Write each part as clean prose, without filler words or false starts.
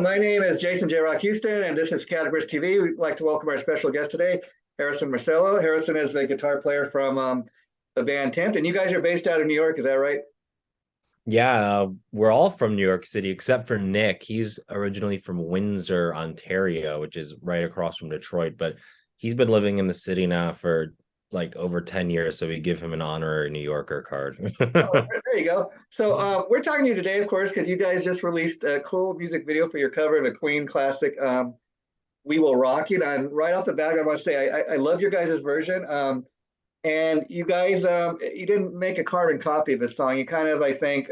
My name is Jason J. Rock Houston, and this is Categories TV. We'd like to welcome our special guest today, Harrison Marcello. Harrison is the guitar player from the band Tempt, and you guys are based out of New York, is that right? Yeah, we're all from New York City except for Nick. He's originally from Windsor, Ontario, which is right across from Detroit, but he's been living in the city now for like over 10 years, so we give him an honorary New Yorker card. Oh, there you go. So we're talking to you today, of course, because you guys just released a cool music video for your cover of a Queen classic, "We Will Rock You." And right off the bat, I want to say I love your guys' version. And you guys, you didn't make a carbon copy of the song. You kind of, I think,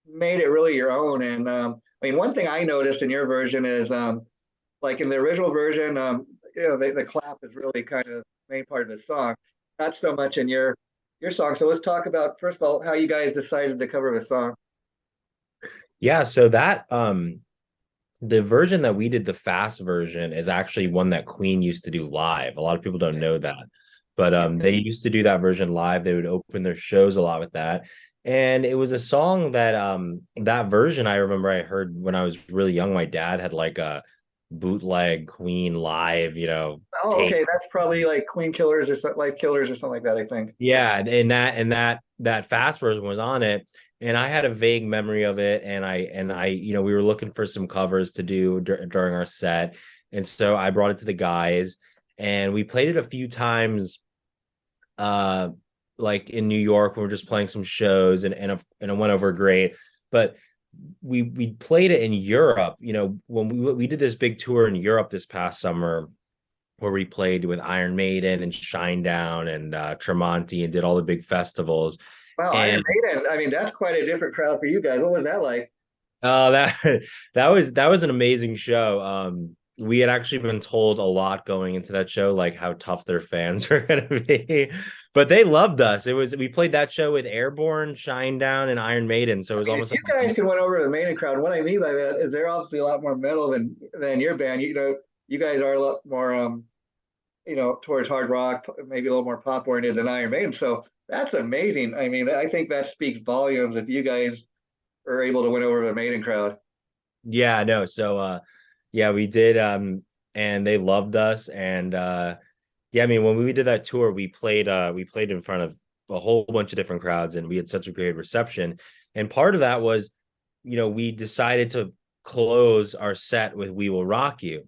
made it really your own. And I mean, one thing I noticed in your version is, like in the original version, the clap is really kind of the main part of the song, not so much in your song. So let's talk about first of all how you guys decided to cover the song. Yeah, so that the version that we did, the fast version, is actually one that Queen used to do live. A lot of people don't know that. But they used to do that version live. They would open their shows a lot with that. And it was a song that that version I remember I heard when I was really young. My dad had like a bootleg Queen live, Oh, tape. okay, that's probably like Queen Killers or Life Killers or something like that, I think. Yeah, and that fast version was on it. And I had a vague memory of it. And we were looking for some covers to do during our set. And so I brought it to the guys and we played it a few times uh like in New York when we are just playing some shows and it went over great. But we played it in Europe, when we did this big tour in Europe this past summer where we played with Iron Maiden and Shinedown and Tremonti and did all the big festivals. Wow, Iron And Maiden. I mean, that's quite a different crowd for you guys. What was that like? that that was an amazing show. We had actually been told a lot going into that show, like how tough their fans are going to be, but they loved us. We played that show with Airborne, Shinedown, and Iron Maiden, so it was I mean, if almost you like guys can win over the Maiden crowd, what I mean by that is they're obviously a lot more metal than your band. You guys are a lot more towards hard rock, maybe a little more pop oriented than Iron Maiden. So that's amazing. I mean, I think that speaks volumes if you guys are able to win over the Maiden crowd. yeah, no. So yeah, we did and they loved us and yeah, I mean when we did that tour, we played in front of a whole bunch of different crowds and we had such a great reception. And part of that was, we decided to close our set with "We Will Rock You,"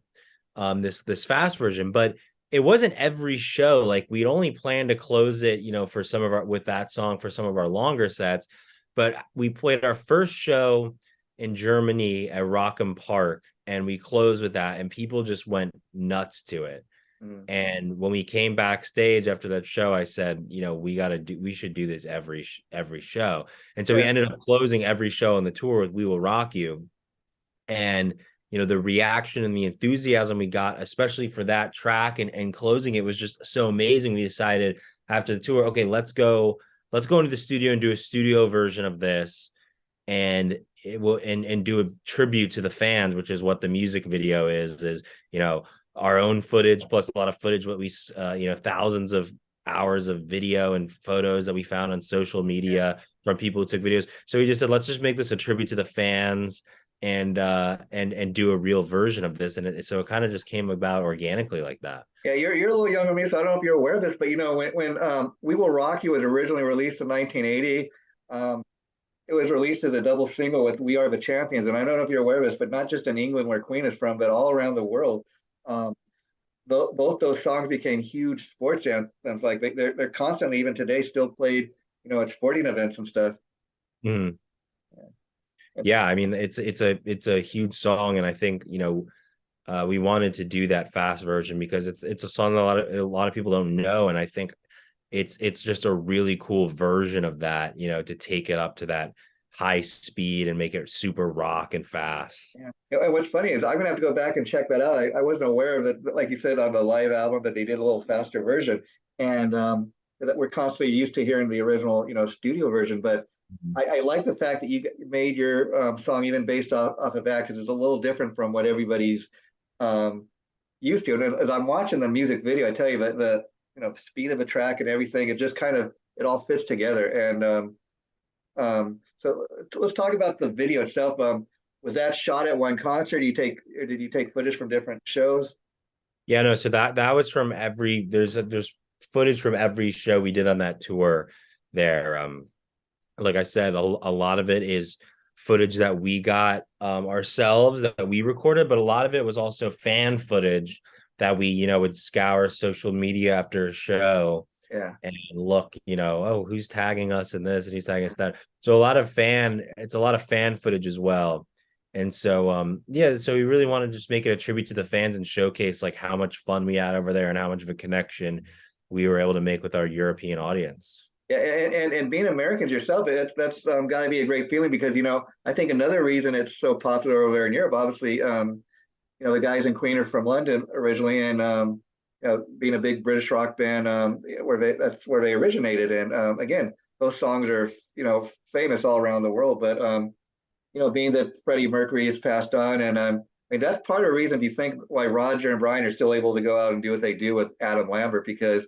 this fast version, but it wasn't every show. Like we'd only planned to close it, for some of our with that song for some of our longer sets. But we played our first show in Germany at Rockham Park, and we closed with that, and people just went nuts to it. Mm. And when we came backstage after that show, I said, we should do this every show. And so we Yeah. ended up closing every show on the tour with "We Will Rock You." And the reaction and the enthusiasm we got, especially for that track and closing it, was just so amazing. We decided after the tour, okay, let's go into the studio and do a studio version of this, and it will and do a tribute to the fans, which is what the music video is our own footage plus a lot of footage, what we thousands of hours of video and photos that we found on social media from people who took videos. So we just said, let's just make this a tribute to the fans and do a real version of this. And so it kind of just came about organically like that. Yeah, you're a little younger than me, so I don't know if you're aware of this, but when "We Will Rock You" was originally released in 1980, it was released as a double single with "We Are the Champions," and I don't know if you're aware of this, but not just in England where Queen is from, but all around the world. Um, Both those songs became huge sports anthems. Like they're constantly, even today, still played, at sporting events and stuff. Mm. Yeah. Yeah, I mean it's a huge song, and I think we wanted to do that fast version because it's a song that a lot of people don't know, and I think it's just a really cool version of that, to take it up to that high speed and make it super rock and fast. Yeah. And what's funny is I'm gonna have to go back and check that out. I wasn't aware of it, like you said on the live album, that they did a little faster version, and that we're constantly used to hearing the original, studio version. But I like the fact that you made your song even based off of that because it's a little different from what everybody's um, used to. And as I'm watching the music video, I tell you that the speed of the track and everything, it just kind of it all fits together. And so let's talk about the video itself. was that shot at one concert? Or did you take footage from different shows? Yeah, no, so that was from every there's footage from every show we did on that tour there. Like I said, a lot of it is footage that we got ourselves that we recorded, but a lot of it was also fan footage that we, would scour social media after a show Yeah. and look, oh, who's tagging us in this and he's tagging us that. So it's a lot of fan footage as well. And so yeah, so we really want to just make it a tribute to the fans and showcase like how much fun we had over there and how much of a connection we were able to make with our European audience. Yeah, and being Americans yourself, that's got to be a great feeling because I think another reason it's so popular over there in Europe, obviously, the guys in Queen are from London originally, and being a big British rock band, that's where they originated, and again, those songs are famous all around the world. But being that Freddie Mercury has passed on, and I mean that's part of the reason. Do you think why Roger and Brian are still able to go out and do what they do with Adam Lambert? Because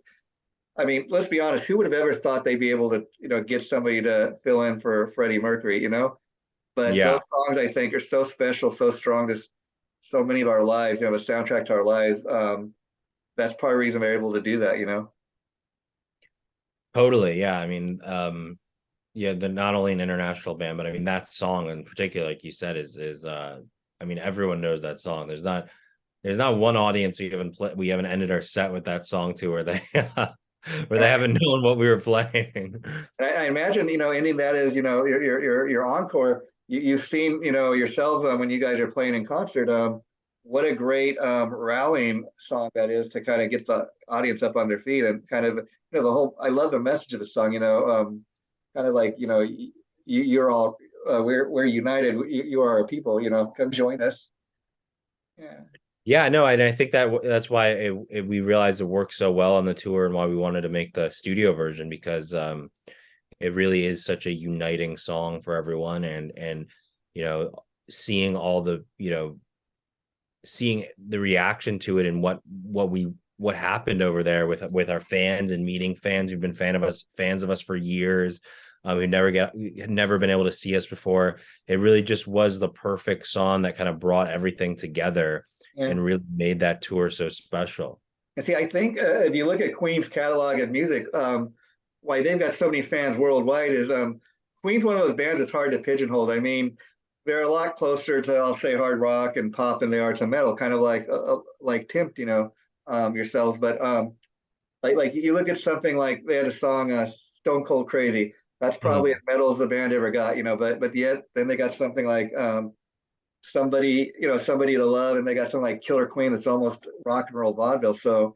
I mean, let's be honest, who would have ever thought they'd be able to, get somebody to fill in for Freddie Mercury? But Yeah. those songs I think are so special, so strong to so many of our lives, the soundtrack to our lives. That's part of the reason they're able to do that. Totally. Yeah. I mean, yeah, they're not only an international band, but I mean that song in particular, like you said, is I mean, everyone knows that song. There's not one audience we haven't ended our set with that song to where they where they haven't known what we were playing. I imagine, ending that is, your encore. You've seen, yourselves when you guys are playing in concert. What a great rallying song that is to kind of get the audience up on their feet and kind of, the whole. I love the message of the song. Kind of like, you're all we're united. You are our people. Come join us. Yeah. Yeah, no, I think that's why we realized it worked so well on the tour and why we wanted to make the studio version because it really is such a uniting song for everyone and seeing all the seeing the reaction to it and what happened over there with our fans and meeting fans who've been fans of us for years, who never been able to see us before. It really just was the perfect song that kind of brought everything together Yeah. and really made that tour so special. And see, I think if you look at Queen's catalog of music, why they've got so many fans worldwide is Queen's one of those bands that's hard to pigeonhole. I mean, they're a lot closer to, I'll say, hard rock and pop than they are to metal, kind of like Tempt, yourselves. But like you look at something like they had a song, "Stone Cold Crazy." That's probably as metal as the band ever got, But yet then they got something like somebody to love, and they got something like Killer Queen that's almost rock and roll vaudeville. So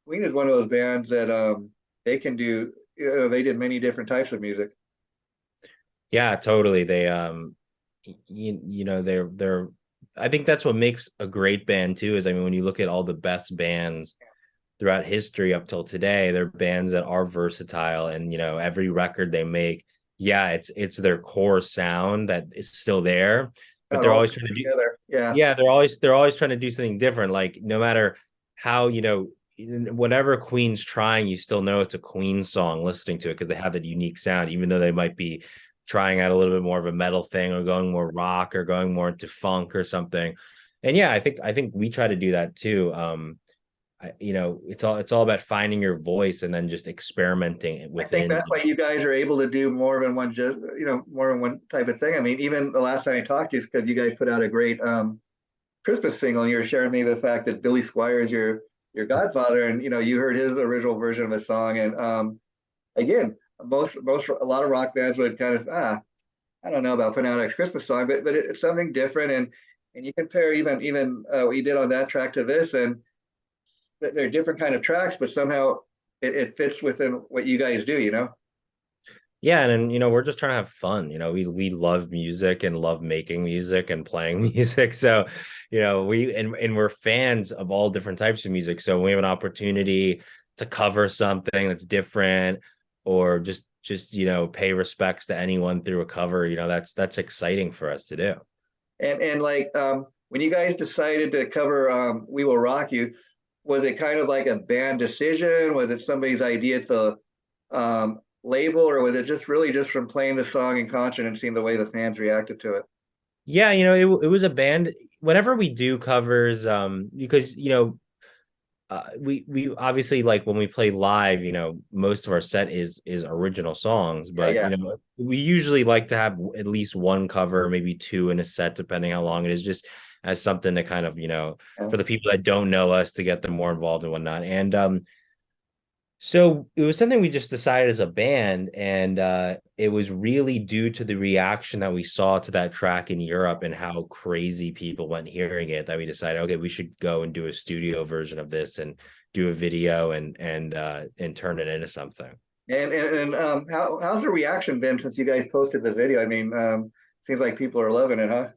Queen is one of those bands that they can do. They did many different types of music. Yeah, totally. They they're I think that's what makes a great band too, is I mean when you look at all the best bands throughout history up till today, they're bands that are versatile and every record they make, yeah, it's their core sound that is still there, but Not they're all always trying to do together. Yeah. yeah, they're always trying to do something different. Like no matter how, whatever Queen's trying, you still know it's a Queen song listening to it because they have that unique sound, even though they might be trying out a little bit more of a metal thing or going more rock or going more into funk or something. And yeah, I think we try to do that too. It's all about finding your voice and then just experimenting I think within. that's why you guys are able to do more than one, just more than one type of thing. I mean, even the last time I talked to you, because you guys put out a great Christmas single, and you were sharing me the fact that Billy Squire is your godfather, and you heard his original version of a song, and again, a lot of rock bands would kind of I don't know about putting out a Christmas song, but it's something different, and you compare even what you did on that track to this, and they're different kind of tracks, but somehow it fits within what you guys do. Yeah, and we're just trying to have fun. We love music and love making music and playing music. So, and we're fans of all different types of music. So when we have an opportunity to cover something that's different or just pay respects to anyone through a cover, that's exciting for us to do. And like when you guys decided to cover "We Will Rock You," was it kind of like a band decision? Was it somebody's idea at the label, or was it just really just from playing the song in concert and seeing the way the fans reacted to it? Yeah, it was a band. Whenever we do covers, because we obviously, like when we play live, most of our set is original songs, Yeah, but yeah. we usually like to have at least one cover, maybe two in a set, depending how long it is, just as something to kind of, Yeah. for the people that don't know us, to get them more involved and whatnot. And so it was something we just decided as a band, and it was really due to the reaction that we saw to that track in Europe and how crazy people went hearing it, that we decided, okay, we should go and do a studio version of this and do a video and turn it into something. And how's the reaction been since you guys posted the video? I mean, seems like people are loving it, huh?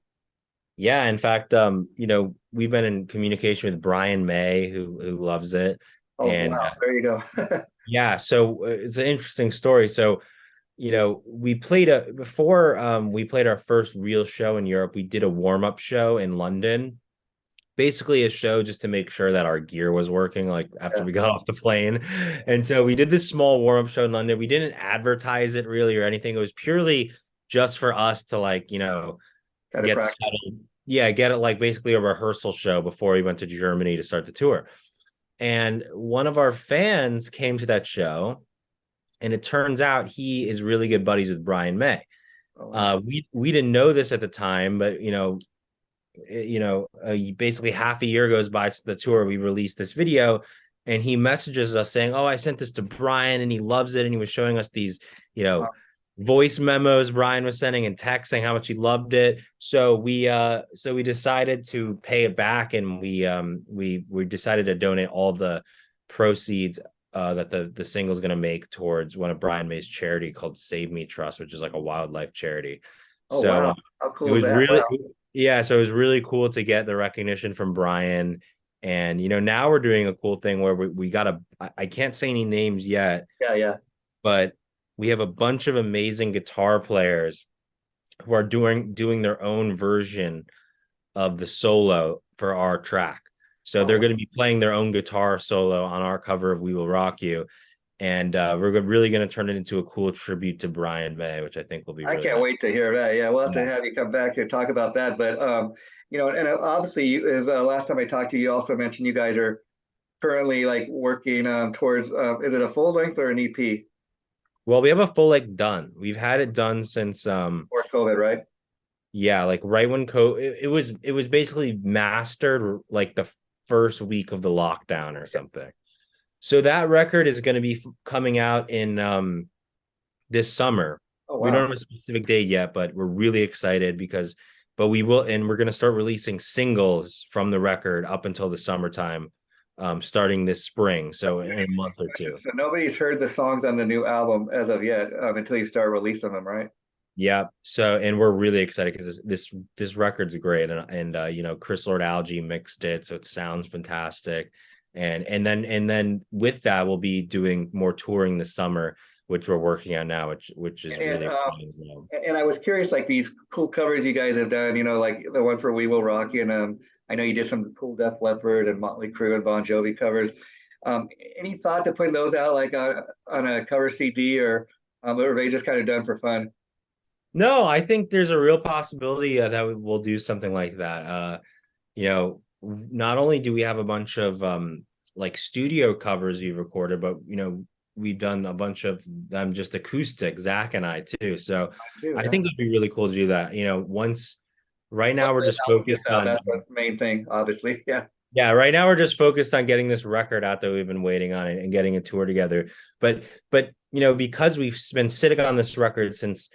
Yeah, in fact, we've been in communication with Brian May, who loves it. Oh, And wow. There you go. yeah, so it's an interesting story. So we played before we played our first real show in Europe. We did a warm-up show in London, basically a show just to make sure that our gear was working, like after Yeah, we got off the plane. And so we did this small warm-up show in London. We didn't advertise it really or anything. It was purely just for us to, like, kind of get practice. settled. Yeah, get it, like basically a rehearsal show before we went to Germany to start the tour. And one of our fans came to that show, and it turns out he is really good buddies with Brian May. Oh, wow. We didn't know this at the time, but basically half a year goes by to the tour. We released this video, and he messages us saying, "Oh, I sent this to Brian, and he loves it." And he was showing us these, voice memos Brian was sending and texting how much he loved it. So we decided to pay it back, and we decided to donate all the proceeds that the single is going to make towards one of Brian May's charity called Save Me Trust, which is like a wildlife charity. Oh, So wow. How it cool is was that? really, Wow. yeah, so it was really cool to get the recognition from Brian. And now we're doing a cool thing where we got I can't say any names yet, Yeah, yeah. but we have a bunch of amazing guitar players who are doing their own version of the solo for our track. So Oh, they're going to be playing their own guitar solo on our cover of We Will Rock You. And we're really going to turn it into a cool tribute to Brian May, which I think will be I really can't nice. wait to hear that. Yeah, we'll have to Yeah. have you come back and talk about that. But and obviously, as last time I talked to you, you also mentioned you guys are currently like working towards is it a full length or an EP Well, we have a full leg done. We've had it done since for COVID, right? yeah, like right when it was basically mastered like the first week of the lockdown or something. So that record is going to be coming out in this summer. Oh, We don't wow. have a specific date yet, but we're really excited but we will, and we're going to start releasing singles from the record up until the summertime, starting this spring. So in a month or two. So nobody's heard the songs on the new album as of yet until you start releasing them, right? Yeah. So, and we're really excited because this record's great, and Chris Lord Algae mixed it, so it sounds fantastic. And then with that, we'll be doing more touring this summer, which we're working on now, which is And really exciting as well. and I was curious, like these cool covers you guys have done, like the one for We Will Rock You, and I know you did some cool Def Leppard and Motley Crue and Bon Jovi covers. Any thought to putting those out like on a cover CD or are they just kind of done for fun? No, I think there's a real possibility that we'll do something like that. Not only do we have a bunch of like studio covers we recorded, but we've done a bunch of them just acoustic, Zach and I too. So Too, I yeah. think it'd be really cool to do that. Once right now Once we're the just album gets focused out, on that's the main thing, obviously. Yeah. yeah, right now we're just focused on getting this record out that we've been waiting on and getting a tour together. But because we've been sitting on this record since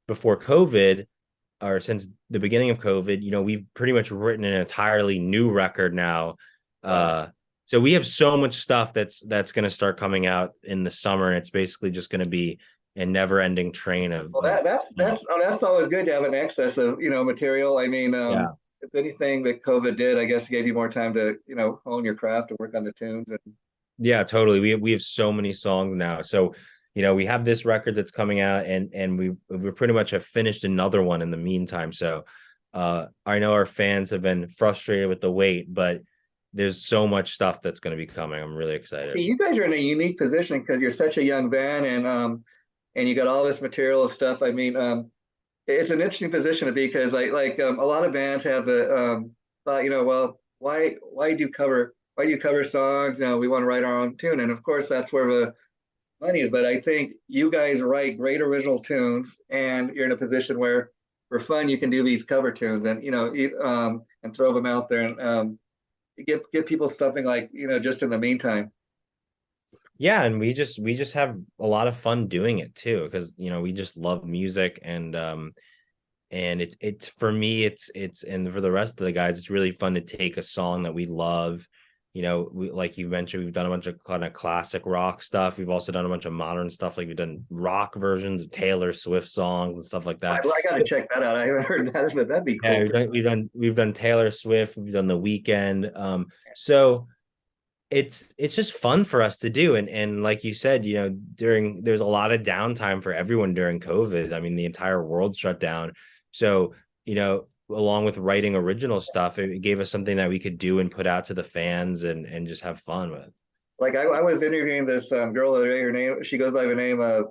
before COVID, or since the beginning of COVID, we've pretty much written an entirely new record now. Wow. So we have so much stuff that's going to start coming out in the summer, and it's basically just going to be a never-ending train of, Well, that's always good to have an excess of material. I mean, yeah. if anything that COVID did, I guess gave you more time to hone your craft and work on the tunes. And Yeah, totally. We have so many songs now. So, we have this record that's coming out, and we pretty much have finished another one in the meantime. So, I know our fans have been frustrated with the wait, but there's so much stuff that's going to be coming. I'm really see, excited. you guys are in a unique position because you're such a young band and you got all this material and stuff. I mean, it's an interesting position to be because a lot of bands have the thought, well, why do you cover songs? We want to write our own tune, and of course that's where the money is. But I think you guys write great original tunes, and you're in a position where for fun you can do these cover tunes, and and throw them out there, and give people something like just in the meantime. Yeah, and we just have a lot of fun doing it too, because we just love music, and it's for me, it's and for the rest of the guys, it's really fun to take a song that we love. We, like you mentioned, we've done a bunch of kind of classic rock stuff. We've also done a bunch of modern stuff, like we've done rock versions of Taylor Swift songs and stuff like that. I got to check that out. I haven't heard that, but that'd be Yeah, cool. we've done Taylor Swift, we've done The Weeknd. So it's just fun for us to do, and like you said, there's a lot of downtime for everyone during COVID. I mean, the entire world shut down. So along with writing original stuff, it gave us something that we could do and put out to the fans, and just have fun with. Like I was interviewing this girl the other day. Her name, she goes by the name of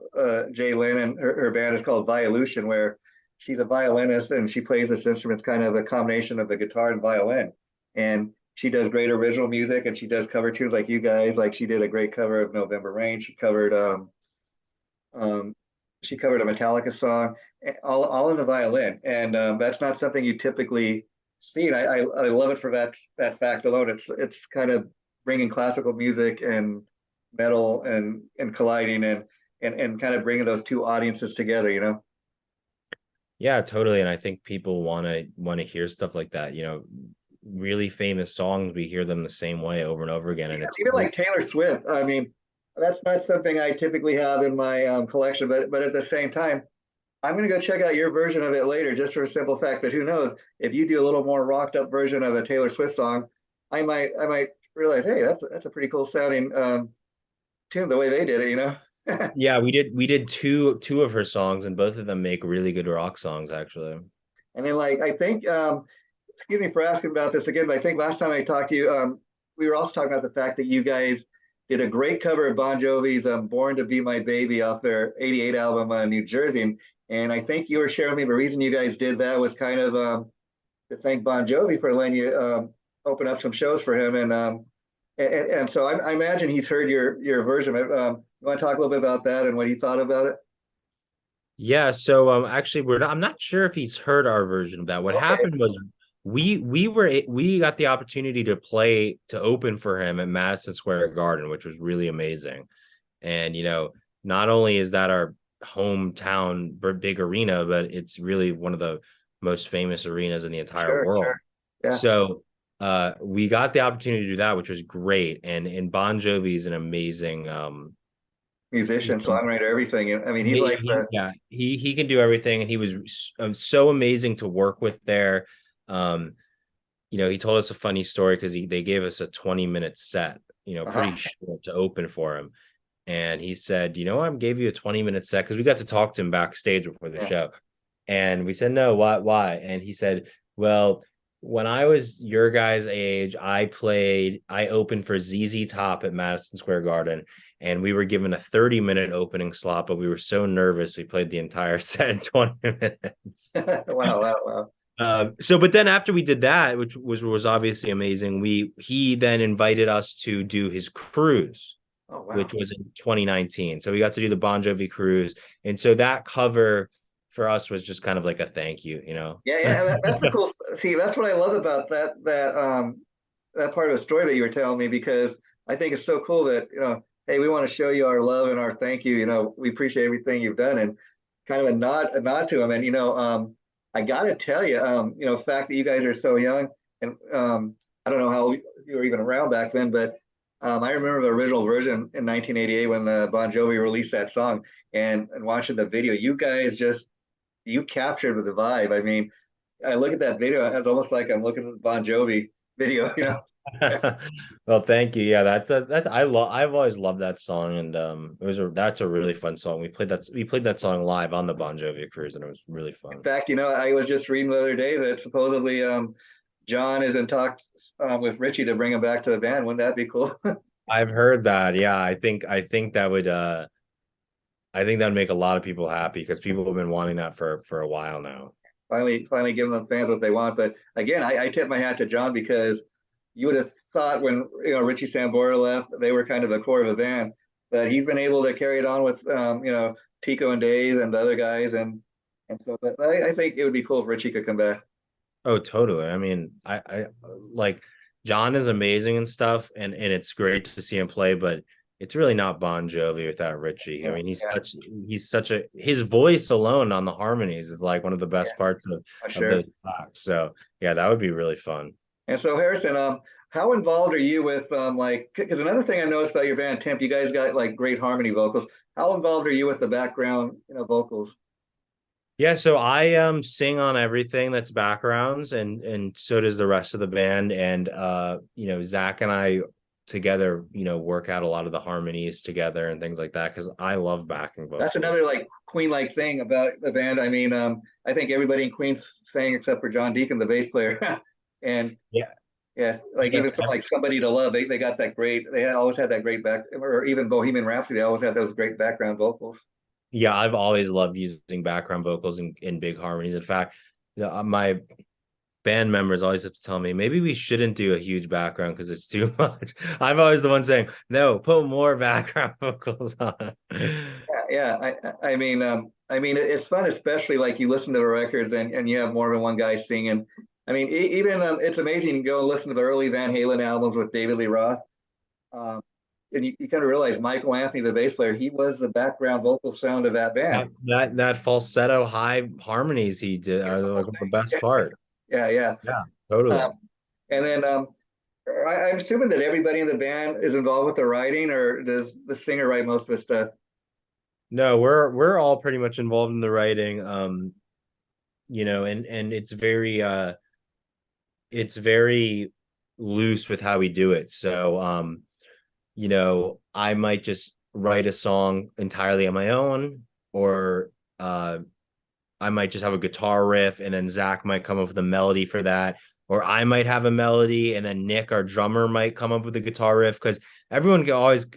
Jay Lynn, and her band is called Violution, where she's a violinist and she plays this instrument. It's kind of a combination of the guitar and violin. And she does great original music, and she does cover tunes like you guys. Like she did a great cover of November Rain. Um, she covered a Metallica song, all in the violin, and that's not something you typically see. And I love it for that fact alone. It's kind of bringing classical music and metal and colliding, and kind of bringing those two audiences together. Yeah, totally. And I think people want to hear stuff like that. Really famous songs, we hear them the same way over and over again, and it's Even cool. like Taylor Swift. I mean, that's not something I typically have in my collection, but at the same time, I'm going to go check out your version of it later, just for a simple fact that who knows, if you do a little more rocked up version of a Taylor Swift song, I might realize, hey, that's a pretty cool sounding tune the way they did it. Yeah, we did two of her songs, and both of them make really good rock songs, actually. And then I think, excuse me for asking about this again, but I think last time I talked to you, we were also talking about the fact that you guys did a great cover of Bon Jovi's "Born to Be My Baby" off their '88 album, New Jersey. And I think you were sharing with me the reason you guys did that was kind of to thank Bon Jovi for letting you open up some shows for him. And so I imagine he's heard your version. You want to talk a little bit about that and what he thought about it? Yeah, so actually I'm not sure if he's heard our version of that. What Okay, happened was we got the opportunity to open for him at Madison Square Garden, which was really amazing. And not only is that our hometown big arena, but it's really one of the most famous arenas in the entire sure, world. sure. Yeah, So we got the opportunity to do that, which was great. And Bon Jovi is an amazing he's musician, songwriter, everything. I mean, he's like the yeah, he can do everything, and he was so amazing to work with there. um he told us a funny story because they gave us a 20-minute set, pretty uh-huh. short to open for him. And he said, I gave you a 20-minute set, because we got to talk to him backstage before the Yeah. show. And we said, no, why? And he said, well, when I was your guys' age, I opened for ZZ Top at Madison Square Garden, and we were given a 30-minute opening slot, but we were so nervous we played the entire set in 20 minutes. Wow, wow, wow. But then after we did that, which was obviously amazing, he then invited us to do his cruise, Oh, which wow. was in 2019. So we got to do the Bon Jovi cruise. And so that cover for us was just kind of like a thank you. Yeah, yeah, that's a cool. See, that's what I love about that part of the story that you were telling me, because I think it's so cool that hey, we want to show you our love and our thank you. We appreciate everything you've done, and kind of a nod to him. And I got to tell you, the fact that you guys are so young, and I don't know how you were even around back then, but I remember the original version in 1988 when Bon Jovi released that song, and watching the video. You guys just you captured with the vibe. I mean, I look at that video, it's almost like I'm looking at the Bon Jovi video. Well, thank you. Yeah, I've always loved that song, and that's a really fun song. We played that song live on the Bon Jovi cruise, and it was really In fun. fact, I was just reading the other day that supposedly John is in talks with Richie to bring him back to the band. Wouldn't that be cool? I've heard that. Yeah, I think that would I think that'd make a lot of people happy because people have been wanting that for a while now. Finally giving the fans what they want. But again, I tip my hat to John because you would have thought when Richie Sambora left, they were kind of the core of the band, but he's been able to carry it on with Tico and Dave and the other guys, and so. But I think it would be cool if Richie could come back. Oh, totally. I mean, I like John is amazing and stuff, and it's great to see him play, but it's really not Bon Jovi without Richie. I mean, Yeah, he's such a his voice alone on the harmonies is like one of the best yeah, parts for of sure. those tracks. So yeah, that would be really fun. And so Harrison, how involved are you with like? Because another thing I noticed about your band, Tempt, you guys got like great harmony vocals. How involved are you with the background, vocals? Yeah, so I sing on everything that's backgrounds, and so does the rest of the band. And Zach and I together, work out a lot of the harmonies together and things like that because I love backing That's vocals. another like Queen-like thing about the band. I mean, I think everybody in Queens sang except for John Deacon, the bass player, and Yeah, yeah, like yeah, even like Somebody to Love, they got that great. They always had that great back, or even Bohemian Rhapsody, they always had those great background vocals. yeah. I've always loved using background vocals in big harmonies. In fact, my band members always have to tell me maybe we shouldn't do a huge background because it's too much. I'm always the one saying no, put more background vocals on. Yeah, I mean, it's fun, especially like you listen to the records and you have more than one guy singing. I mean, even it's amazing to go and listen to the early Van Halen albums with David Lee Roth. Um, and you kind of realize Michael Anthony, the bass player, he was the background vocal sound of that band. That falsetto high harmonies he did It's are the whole like the best thing. part. Yeah, yeah. Yeah, Um, totally. and then I'm assuming that everybody in the band is involved with the writing, or does the singer write most of the stuff? No, we're all pretty much involved in the writing. And it's very loose with how we do it. So I might just write a song entirely on my own, or I might just have a guitar riff and then Zach might come up with a melody for that. Or I might have a melody and then Nick, our drummer, might come up with a guitar riff because everyone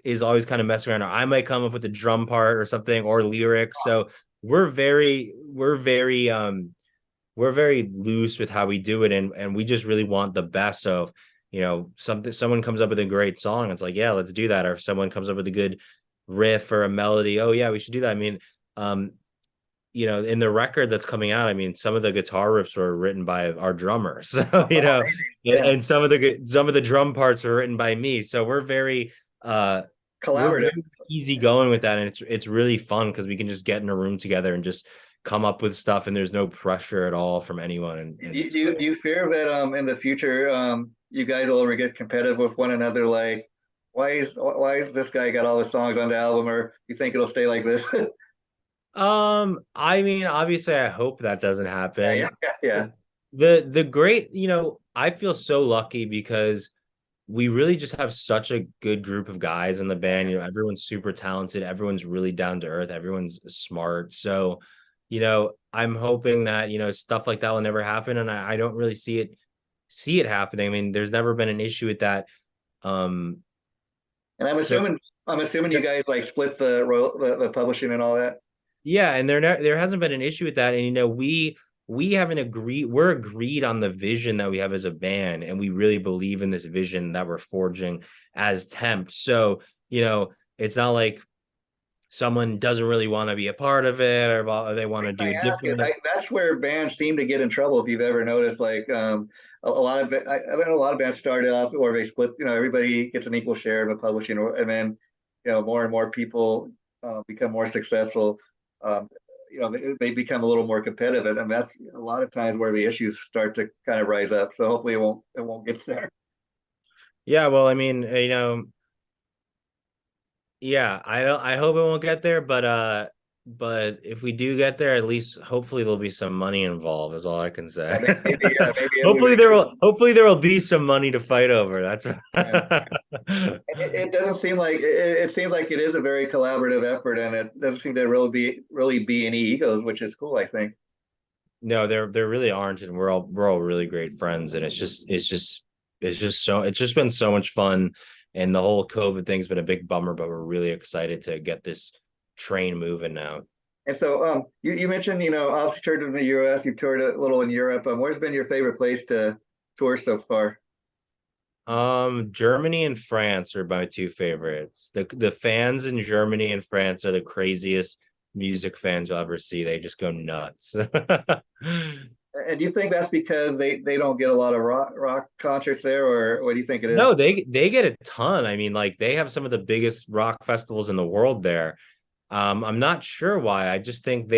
is always kind of messing around. Or I might come up with a drum part or something or lyrics. So we're very loose with how we do it, and we just really want the best. So someone comes up with a great song, it's like, yeah, let's do that. Or if someone comes up with a good riff or a melody, oh yeah, we should do that. I mean, in the record that's coming out, I mean, some of the guitar riffs were written by our drummer. So, Yeah, and some of the drum parts were written by me. So we're collaborative. very easy going with that. And it's really fun because we can just get in a room together and just come up with stuff and there's no pressure at all from anyone. And it's Do great. you fear that in the future you guys will ever get competitive with one another? Like, why is this guy got all the songs on the album, or you think it'll stay like this? I mean, obviously I hope that doesn't Yeah, happen. yeah, yeah. The great, I feel so lucky because we really just have such a good group of guys in the band. Everyone's super talented, everyone's really down to earth, everyone's smart. So, I'm hoping that, stuff like that will never happen. And I don't really see it happening. I mean, there's never been an issue with that. Um, And so I'm assuming you guys like split the publishing and all that. yeah, and there hasn't been an issue with that. And we haven't agreed, we're agreed on the vision that we have as a band, and we really believe in this vision that we're forging as Tempt. So, it's not like someone doesn't really want to be a part of it, or they want to do it I ask is differently. that's where bands seem to get in trouble. If you've ever noticed, like a lot of I know a lot of bands started off or they split. Everybody gets an equal share of the publishing, and then more and more people become more successful. Um, they become a little more competitive, and that's a lot of times where the issues start to kind of rise up. So hopefully it won't get there. Yeah, well, I mean, yeah, I hope it won't get there, but if we do get there, at least hopefully there'll be some money involved, is all I can Yeah, say. maybe yeah, maybe it will be. Hopefully there will be some money to fight over. That's Yeah. It doesn't seem like it seems like it is a very collaborative effort, and it doesn't seem to really be any egos, which is cool, I think. No, there really aren't, and we're all really great friends, and it's just been so much fun, and the whole COVID thing's been a big bummer, but we're really excited to get this train moving now. And so you mentioned, obviously toured in the US, you've toured a little in Europe. Where's been your favorite place to tour so far? Germany and France are my two favorites. The fans in Germany and France are the craziest music fans you'll ever see. They just go nuts. And do you think that's because they don't get a lot of rock concerts there, or what do you think it is? No, they get a ton. I mean, like they have some of the biggest rock festivals in the world there. I'm not sure why. I just think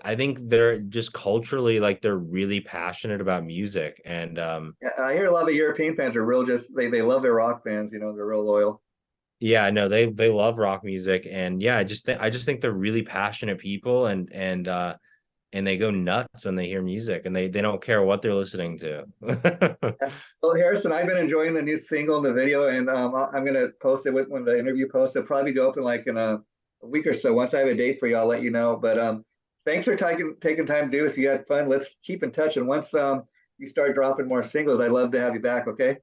I think they're just culturally like they're really passionate about music. And Yeah, I hear a lot of European fans are real just they love their rock bands, they're real loyal. yeah, no, they love rock music. And yeah, I just think they're really passionate people and they go nuts when they hear music and they don't care what they're listening to. Yeah. Well, Harrison, I've been enjoying the new single and the video, and I'm gonna post it when the interview posts. It'll probably go up in like in a week or so. Once I have a date for you, I'll let you know. But thanks for taking time to do this. You had fun. Let's keep in touch, and once you start dropping more singles, I'd love to have you back. Okay.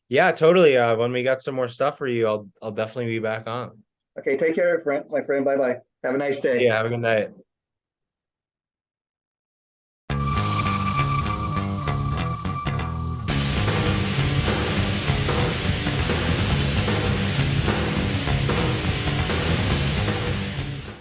Yeah, totally. When we got some more stuff for you, I'll definitely be back on. Okay. Take care, friend. My friend. Bye bye. Have a nice day. Yeah, have a good night.